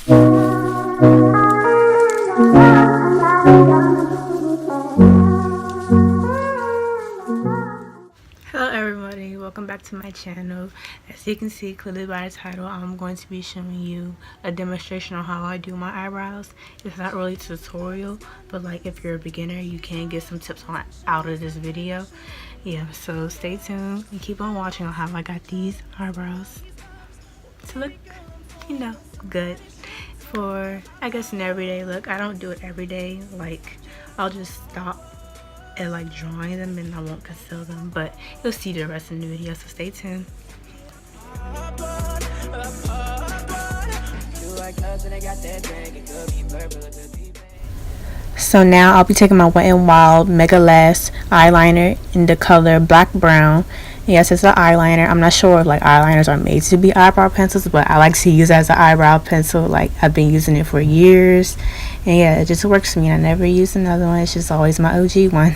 Hello everybody, welcome back to my channel. As you can see clearly by the title, I'm going to be showing you a demonstration on how I do my eyebrows. It's not really a tutorial, but like if you're a beginner, you can get some tips on out of this video. Yeah, so stay tuned and keep on watching on how I got these eyebrows to look, you know, good for, I guess, an everyday look. I don't do it every day. Like, I'll just stop at like drawing them and I won't conceal them, but you'll see the rest of the video, so stay tuned. So now I'll be taking my Wet n Wild Megalast eyeliner in the color black brown. Yes, it's an eyeliner. I'm not sure if like eyeliners are made to be eyebrow pencils, but I like to use it as an eyebrow pencil. Like, I've been using it for years, and yeah, it just works for me. I never use another one. It's just always my OG one.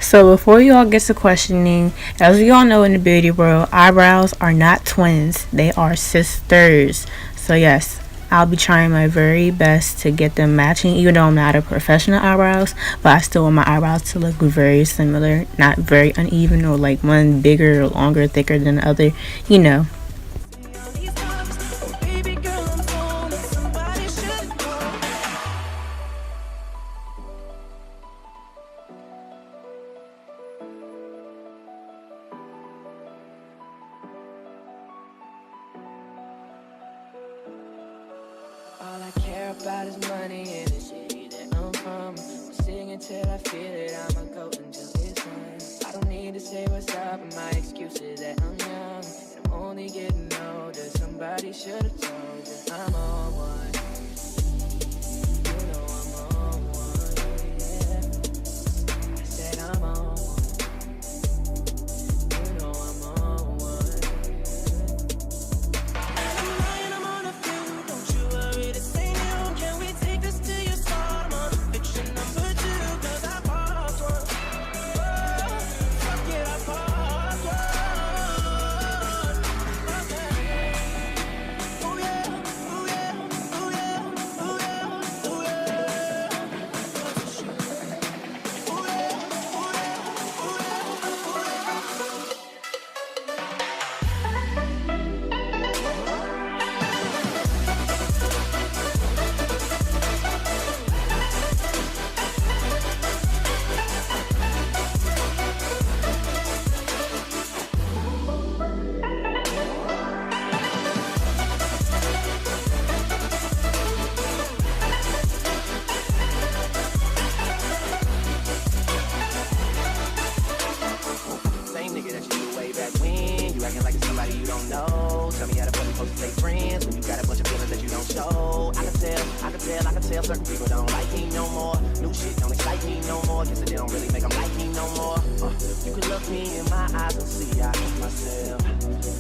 So before you all get to questioning, as we all know in the beauty world, eyebrows are not twins, they are sisters. So yes, I'll be trying my very best to get them matching, even though I'm not a professional eyebrows, but I still want my eyebrows to look very similar, not very uneven or like one bigger or longer, thicker than the other, you know. All I care about is money and the city that I'm from. I'm singing till I feel it, I'ma go until it's done. I don't need to say what's up, and my excuse is that I'm young and I'm only getting older. Somebody should have told you I'm on one. You know I'm on one, yeah. I said I'm on one. You know I'm on one. I'm lying, I'm on a few, don't you worry, this ain't you. Can we take this to your spot? I'm on fiction number 2, cause I popped one. Oh, fuck it, I popped one. Okay. Oh yeah, oh yeah, oh yeah, oh yeah, oh yeah. Oh yeah, oh yeah, oh yeah, oh yeah. Same nigga that you knew way back when. You acting like it's somebody you don't know. Tell me how the fuck you supposed to stay friends when you got a bunch of feelings that you don't show. I can tell certain people don't like me no more. New shit don't excite me no more. Guess it don't really make them like me no more. You can look me in my eyes and see I hate myself.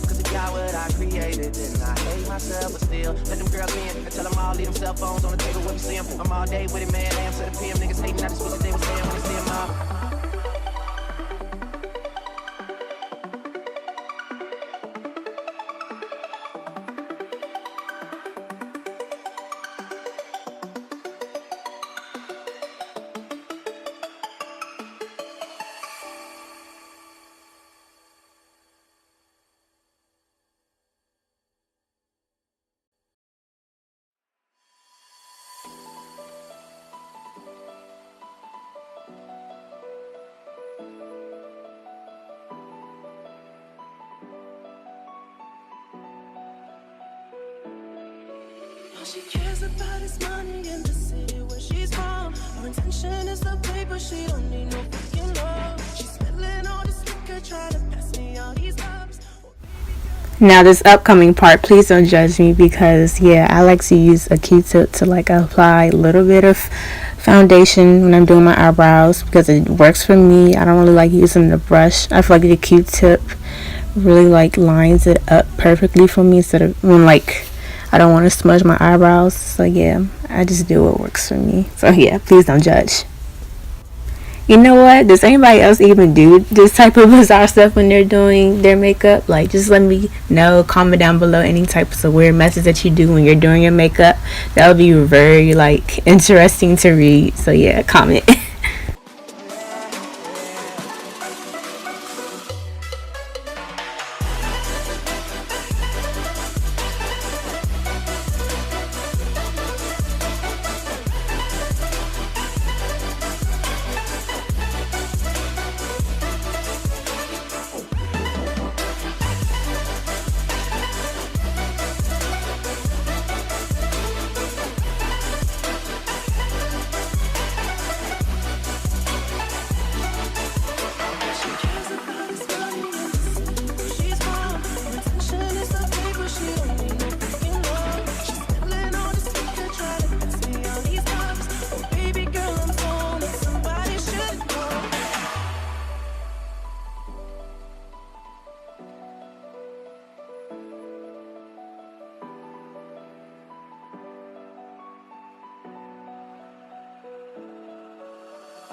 Cause if y'all what I created, then I hate myself. But still, let them girls in and tell them all leave them cell phones on the table when we see them. I'm all day with it, man. AM to the PM. Niggas hating, I just wish that they was saying when they see them all. All she cares about is money in the city where she's from. Her intention is the paper, she don't need no fucking love. She's spilling all this liquor, trying to pass me all these cups. Now this upcoming part, please don't judge me because yeah, I like to use a Q-tip to like apply a little bit of foundation when I'm doing my eyebrows because it works for me. I don't really like using the brush. I feel like the Q-tip really like lines it up perfectly for me instead of when like I don't want to smudge my eyebrows. So yeah, I just do what works for me. So yeah, please don't judge. You know what? Does anybody else even do this type of bizarre stuff when they're doing their makeup? Like, just let me know. Comment down below any types of weird methods that you do when you're doing your makeup. That would be very, like, interesting to read. So, yeah, comment.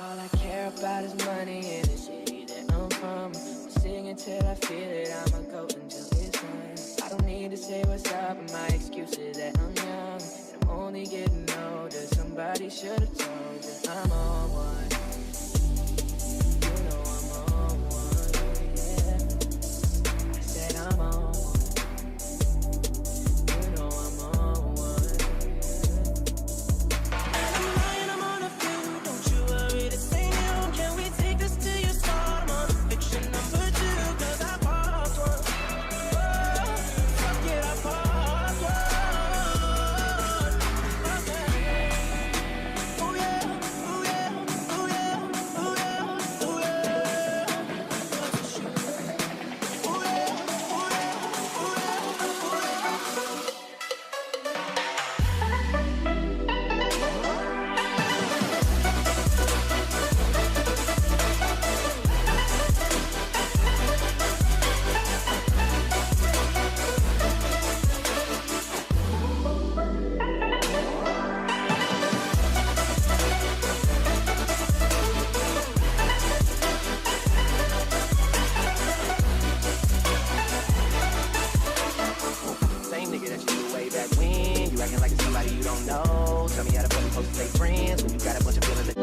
All I care about is money in the city that I'm from. I'm singing till I feel it, I'ma go until it's done. I don't need to say what's up, and my excuse is that I'm young and I'm only getting older. Somebody should've told you I'm on one. You know I'm on one, yeah. I said I'm on one. You know I'm on one, yeah. I'm lying, I'm on a few, don't you worry, this ain't you. Can we take this to your spot? I'm on fiction number 2, 'cause I popped one. Oh, fuck it, I popped one. Okay. Oh yeah, oh yeah, oh yeah, oh yeah, oh yeah. What's the shoe? Oh yeah, oh yeah, oh yeah, oh yeah. Same nigga that you knew way back when. You acting like it's somebody you don't know. Tell me how the fuck you supposed to stay friends when you got a bunch of feelings that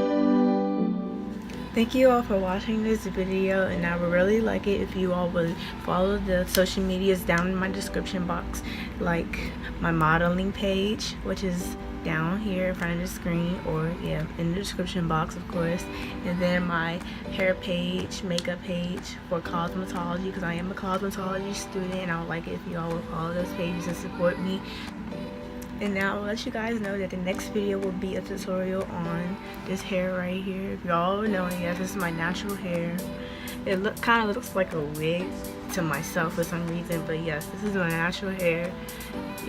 Thank you all for watching this video, and I would really like it if you all would follow the social medias down in my description box, like my modeling page, which is down here in front of the screen, or yeah, in the description box of course, and then my hair page, makeup page for cosmetology, because I am a cosmetology student, and I would like it if you all would follow those pages and support me. And now I'll let you guys know that the next video will be a tutorial on this hair right here. If y'all know, yes, this is my natural hair. It kind of looks like a wig to myself for some reason, but yes, this is my natural hair.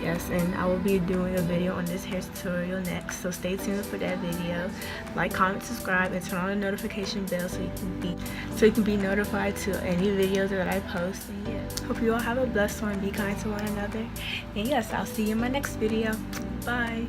Yes, and I will be doing a video on this hair tutorial next, so stay tuned for that video. Like, comment, subscribe, and turn on the notification bell so you can be notified to any videos that I post. And yeah, hope you all have a blessed one. Be kind to one another, and yes, I'll see you in my next video. Bye.